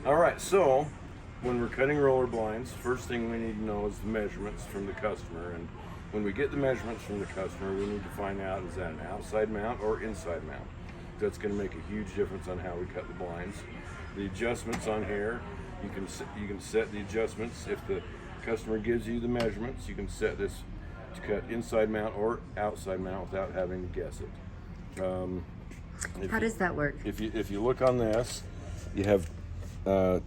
All right, so when we're cutting roller blinds, first thing we need to know is the measurements from the customer. And when we get the measurements from the customer, we need to find out, is that an outside mount or inside mount? That's going to make a huge difference on how we cut the blinds. The adjustments on here, you can set the adjustments. If the customer gives you the measurements, you can set this to cut inside mount or outside mount without having to guess it. How does that work? If you look on this, you have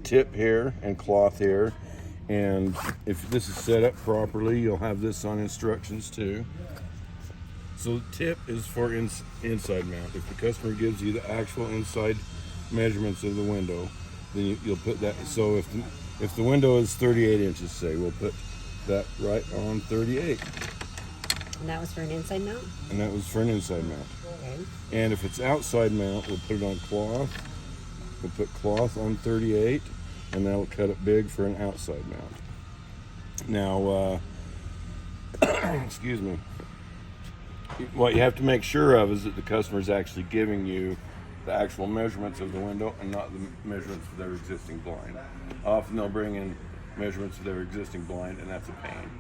tip here and cloth here, and if this is set up properly, you'll have this on instructions too. So tip is for inside mount. If the customer gives you the actual inside measurements of the window, then you'll put that. So if the window is 38 inches, say, we'll put that right on 38. And that was for an inside mount? And that was for an inside mount. Okay. And if it's outside mount, we'll put it on cloth. We'll put cloth on 38, and that'll cut it big for an outside mount. Now, excuse me. What you have to make sure of is that the customer is actually giving you the actual measurements of the window and not the measurements of their existing blind. Often they'll bring in measurements of their existing blind, and that's a pain.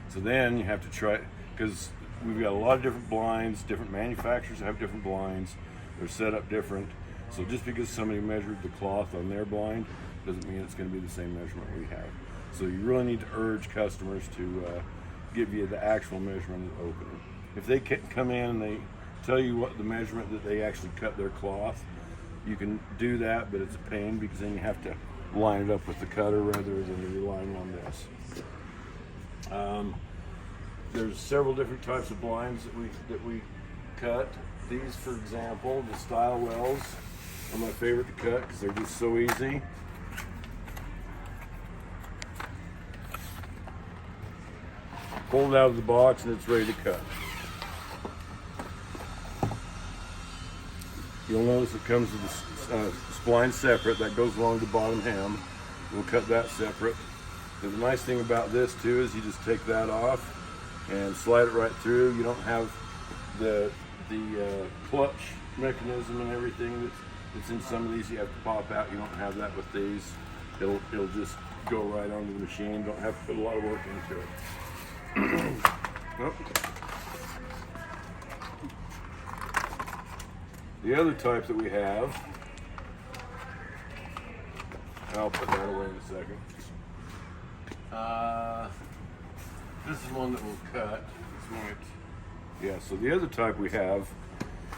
So then you have to try, because we've got a lot of different blinds, different manufacturers have different blinds, they're set up different. So just because somebody measured the cloth on their blind doesn't mean it's going to be the same measurement we have. So you really need to urge customers to give you the actual measurement of the opening. If they come in and they tell you what the measurement that they actually cut their cloth, you can do that, but it's a pain because then you have to line it up with the cutter rather than relying on this. There's several different types of blinds that we cut. These, for example, the style wells are my favorite to cut because they're just so easy. Pull it out of the box and it's ready to cut. You'll notice it comes with the spline separate. That goes along the bottom hem. We'll cut that separate. And the nice thing about this too is you just take that off and slide it right through. You don't have the clutch mechanism and everything that's in some of these. You have to pop out. You don't have that with these. It'll just go right onto the machine. Don't have to put a lot of work into it. Oh. The other type that we have, I'll put that away in a second. This is one that we'll cut. Yeah, so the other type we have,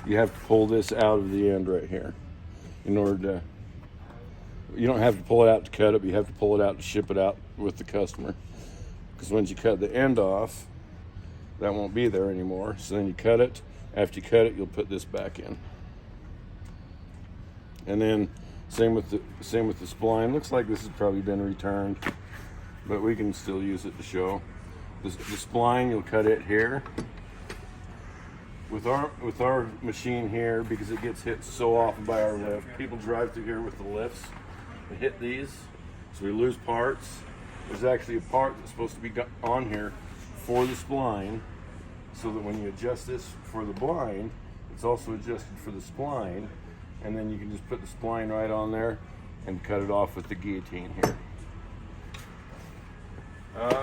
you have to pull this out of the end right here in order to, you don't have to pull it out to cut it, but you have to pull it out to ship it out with the customer. Because once you cut the end off, that won't be there anymore. So then you cut it. After you cut it, you'll put this back in. And then same with the spline. Looks like this has probably been returned, but we can still use it to show. The spline, you'll cut it here. With our machine here, because it gets hit so often by our lift, people drive through here with the lifts and hit these, so we lose parts. There's actually a part that's supposed to be on here for the spline, so that when you adjust this for the blind, it's also adjusted for the spline, and then you can just put the spline right on there and cut it off with the guillotine here.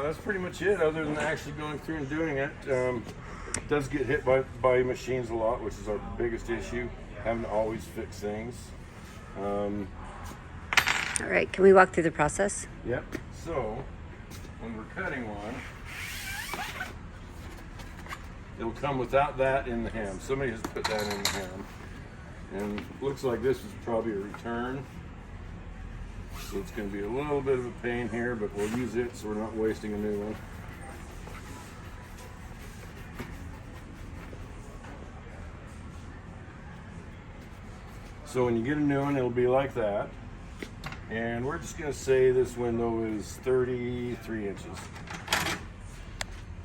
That's pretty much it, other than actually going through and doing it. It does get hit by machines a lot, which is our biggest issue, having to always fix things. All right, can we walk through the process? Yep. So, when we're cutting one, it'll come without that in the hem. Somebody has put that in the hem. And it looks like this is probably a return. So it's going to be a little bit of a pain here, but we'll use it so we're not wasting a new one. So when you get a new one, it'll be like that. And we're just going to say this window is 33 inches.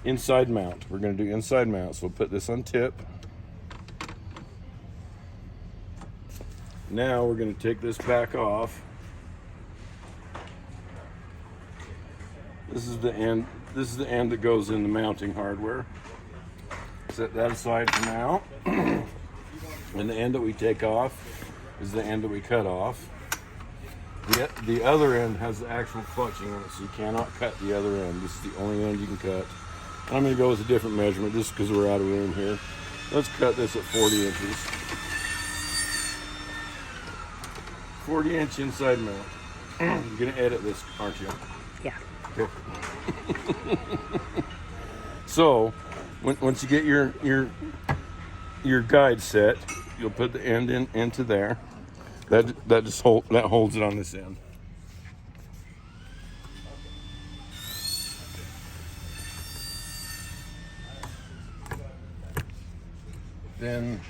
Inside mount. We're going to do inside mount. So we'll put this on tip. Now we're going to take this back off. This is the end. This is the end that goes in the mounting hardware. Set that aside for now. And the end that we take off is the end that we cut off. The other end has the actual clutching on it, so you cannot cut the other end. This is the only end you can cut. I'm going to go with a different measurement just because we're out of room here. Let's cut this at 40 inches. 40-inch inside mount. You're going to edit this, aren't you? Yeah. Okay. So, once you get your guide set, you'll put the end into there. That holds it on this end. Then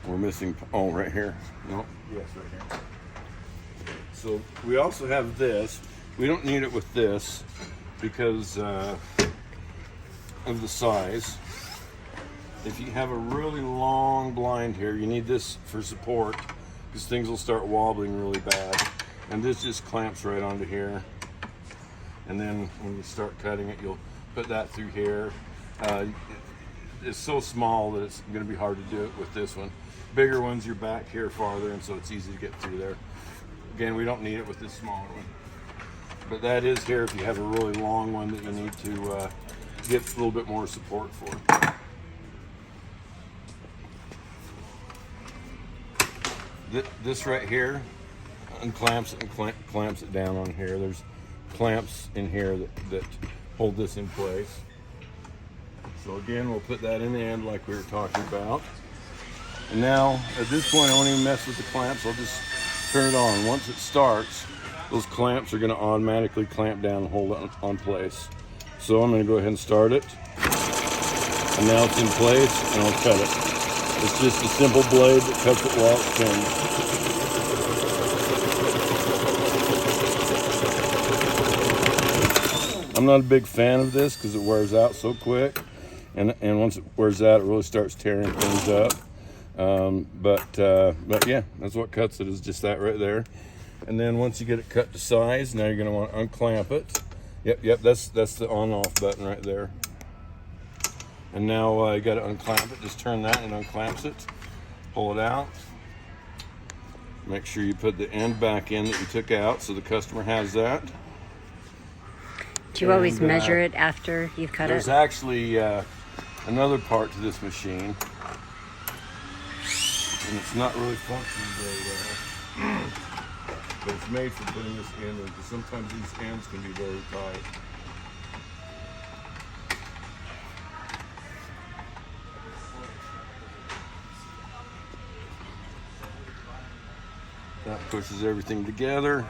we're missing, right here. No, yes, right here. So we also have this. We don't need it with this because of the size. If you have a really long blind here, you need this for support because things will start wobbling really bad. And this just clamps right onto here. And then when you start cutting it, you'll put that through here. It's so small that it's going to be hard to do it with this one. Bigger ones, you're back here farther, and so it's easy to get through there. Again, we don't need it with this smaller one. But that is here if you have a really long one that you need to get a little bit more support for. This right here unclamps it and clamps it down on here. There's clamps in here that hold this in place. So again, we'll put that in the end like we were talking about. And now, at this point, I won't even mess with the clamps. I'll just turn it on. Once it starts, those clamps are going to automatically clamp down and hold it on place. So I'm going to go ahead and start it. And now it's in place, and I'll cut it. It's just a simple blade that cuts it while it spins. I'm not a big fan of this because it wears out so quick. And once it wears out, it really starts tearing things up. But yeah, that's what cuts it, is just that right there. And then once you get it cut to size, now you're going to want to unclamp it. Yep, that's the on-off button right there. And now you got to unclamp it. Just turn that and unclamps it. Pull it out. Make sure you put the end back in that you took out, so the customer has that. Do you always measure it after you've cut there's it? There's actually another part to this machine, and it's not really functioning very well. But it's made for putting this in, because sometimes these ends can be very tight. That pushes everything together.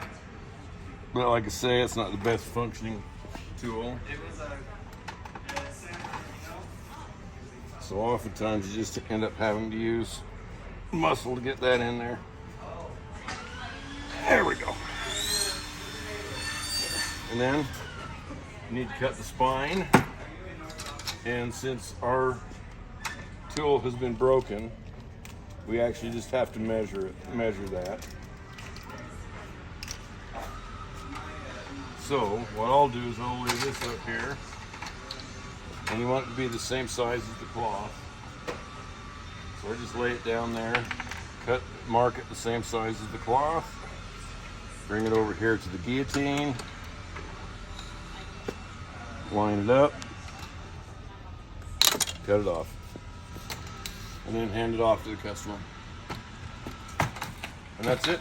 But like I say, it's not the best functioning tool. So oftentimes you just end up having to use muscle to get that in there. There we go. And then you need to cut the spine. And since our tool has been broken, we actually just have to measure that. So what I'll do is I'll lay this up here, and you want it to be the same size as the cloth. So I just lay it down there, mark it the same size as the cloth, bring it over here to the guillotine, line it up, cut it off, and then hand it off to the customer. And that's it.